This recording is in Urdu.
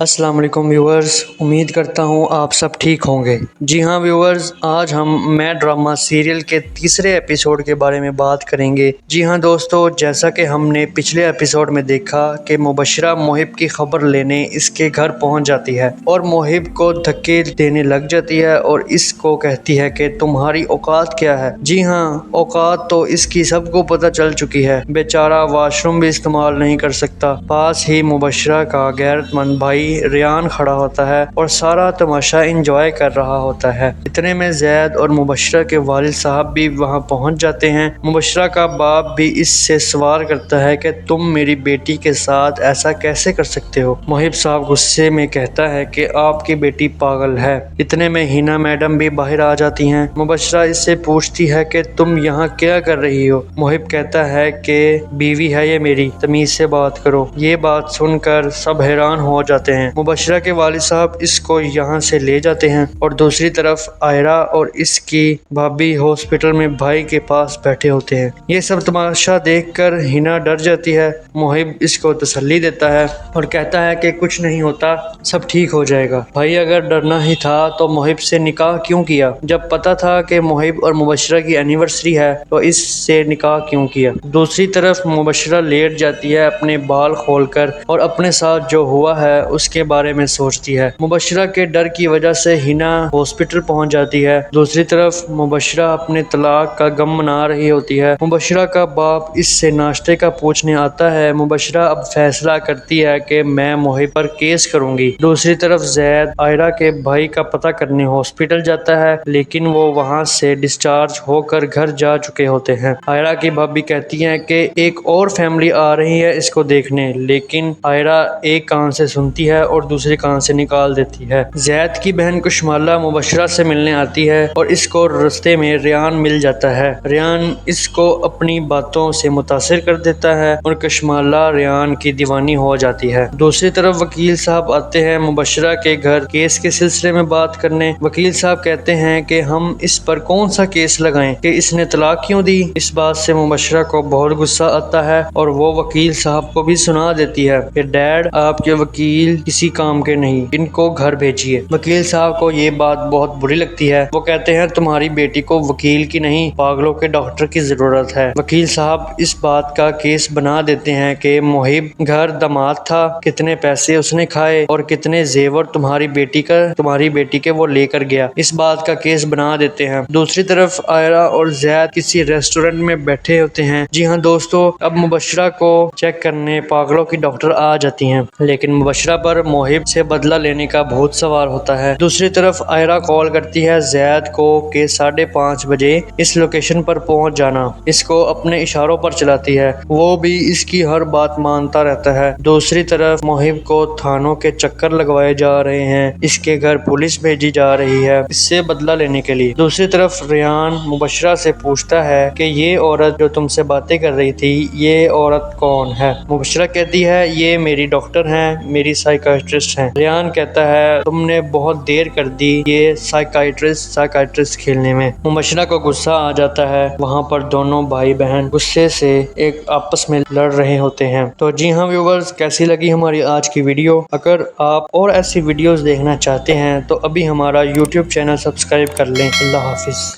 السلام علیکم ویورز، امید کرتا ہوں آپ سب ٹھیک ہوں گے۔ جی ہاں ویورز، آج ہم میں ڈرامہ سیریل کے تیسرے ایپیسوڈ کے بارے میں بات کریں گے۔ جی ہاں دوستو، جیسا کہ ہم نے پچھلے ایپیسوڈ میں دیکھا کہ مبشرہ محب کی خبر لینے اس کے گھر پہنچ جاتی ہے اور محب کو دھکے دینے لگ جاتی ہے اور اس کو کہتی ہے کہ تمہاری اوقات کیا ہے۔ جی ہاں، اوقات تو اس کی سب کو پتہ چل چکی ہے۔ بیچارہ واش روم بھی استعمال نہیں کر سکتا۔ پاس ہی مبشرہ کا غیرت مند بھائی ریان کھڑا ہوتا ہے اور سارا تماشا انجوائے کر رہا ہوتا ہے۔ اتنے میں زید اور مبشرہ کے والد صاحب بھی وہاں پہنچ جاتے ہیں۔ مبشرہ کا باپ بھی اس سے سوال کرتا ہے کہ تم میری بیٹی کے ساتھ ایسا کیسے کر سکتے ہو۔ محب صاحب غصے میں کہتا ہے کہ آپ کی بیٹی پاگل ہے۔ اتنے میں ہینا میڈم بھی باہر آ جاتی ہیں۔ مبشرہ اس سے پوچھتی ہے کہ تم یہاں کیا کر رہی ہو۔ محب کہتا ہے کہ بیوی ہے یہ میری، تمیز سے بات کرو۔ یہ بات سن کر سب حیران ہو جاتے ہیں۔ مبشرہ کے والد صاحب اس کو یہاں سے لے جاتے ہیں اور دوسری طرف آئرہ اور اس کی بھابھی ہاسپٹل میں بھائی کے پاس بیٹھے ہوتے ہیں۔ یہ سب تماشا دیکھ کر ہینا ڈر جاتی ہے۔ محب اس کو تسلی دیتا ہے اور کہتا ہے کہ کچھ نہیں ہوتا، سب ٹھیک ہو جائے گا۔ بھائی اگر ڈرنا ہی تھا تو محب سے نکاح کیوں کیا؟ جب پتا تھا کہ محب اور مبشرہ کی اینیورسری ہے تو اس سے نکاح کیوں کیا؟ دوسری طرف مبشرہ لیٹ جاتی ہے اپنے بال کھول کر اور اپنے ساتھ جو ہوا ہے اس کے بارے میں سوچتی ہے۔ مبشرہ کے ڈر کی وجہ سے ہینا ہاسپٹل پہنچ جاتی ہے۔ دوسری طرف مبشرہ اپنے طلاق کا غم منا رہی ہوتی ہے۔ مبشرہ کا باپ اس سے ناشتے کا پوچھنے آتا ہے۔ مبشرہ اب فیصلہ کرتی ہے کہ میں محب پر کیس کروں گی۔ دوسری طرف زید آئرہ کے بھائی کا پتہ کرنے ہاسپٹل جاتا ہے لیکن وہ وہاں سے ڈسچارج ہو کر گھر جا چکے ہوتے ہیں۔ آئرہ کی بھابھی کہتی ہیں کہ ایک اور فیملی آ رہی ہے اس کو دیکھنے، لیکن آئرہ ایک کان سے سنتی ہے اور دوسرے کان سے نکال دیتی ہے۔ زید کی بہن کشمالہ مبشرہ سے ملنے آتی ہے اور اس کو رستے میں ریان مل جاتا ہے۔ ریان اس کو اپنی باتوں سے متاثر کر دیتا ہے اور کشمالہ ریان کی دیوانی ہو جاتی ہے۔ دوسری طرف وکیل صاحب آتے ہیں مبشرہ کے گھر کیس کے سلسلے میں بات کرنے۔ وکیل صاحب کہتے ہیں کہ ہم اس پر کون سا کیس لگائیں کہ اس نے طلاق کیوں دی۔ اس بات سے مبشرہ کو بہت غصہ آتا ہے اور وہ وکیل صاحب کو بھی سنا دیتی ہے کہ ڈیڈ آپ کے وکیل کسی کام کے نہیں، ان کو گھر بھیجیے۔ وکیل صاحب کو یہ بات بہت بری لگتی ہے۔ وہ کہتے ہیں تمہاری بیٹی کو وکیل کی نہیں پاگلوں کے ڈاکٹر کی ضرورت ہے۔ وکیل صاحب اس بات کا کیس بنا دیتے ہیں کہ محب گھر داماد تھا، کتنے پیسے اس نے کھائے اور کتنے زیور تمہاری بیٹی کے وہ لے کر گیا، اس بات کا کیس بنا دیتے ہیں۔ دوسری طرف آئرہ اور زید کسی ریسٹورنٹ میں بیٹھے ہوتے ہیں۔ جی ہاں دوستو، اب مبشرہ کو چیک کرنے پاگلوں کی ڈاکٹر آ جاتی ہیں لیکن مبشرہ پر محب سے بدلہ لینے کا بہت سوال ہوتا ہے۔ دوسری طرف آئرہ کال کرتی ہے زید کو کہ 5:30 بجے اس لوکیشن پر پہنچ جانا، اس کو اپنے اشاروں پر چلاتی ہے، وہ بھی اس کی ہر بات مانتا رہتا ہے۔ دوسری طرف محب کو تھانوں کے چکر لگوائے جا رہے ہیں، اس کے گھر پولیس بھیجی جا رہی ہے اس سے بدلہ لینے کے لیے۔ دوسری طرف ریان مبشرہ سے پوچھتا ہے کہ یہ عورت جو تم سے باتیں کر رہی تھی یہ عورت کون ہے؟ مبشرہ کہتی ہے یہ میری ڈاکٹر ہیں، میری سائیکیٹرسٹ ہیں۔ ریان کہتا ہے تم نے بہت دیر کر دی یہ سائیکیٹرسٹ کھیلنے میں۔ مبشرہ کو غصہ آ جاتا ہے۔ وہاں پر دونوں بھائی بہن غصے سے ایک آپس میں لڑ رہے ہوتے ہیں۔ تو جی ہاں ویورز، کیسی لگی ہماری آج کی ویڈیو؟ اگر آپ اور ایسی ویڈیوز دیکھنا چاہتے ہیں تو ابھی ہمارا YouTube چینل سبسکرائب کر لیں۔ اللہ حافظ۔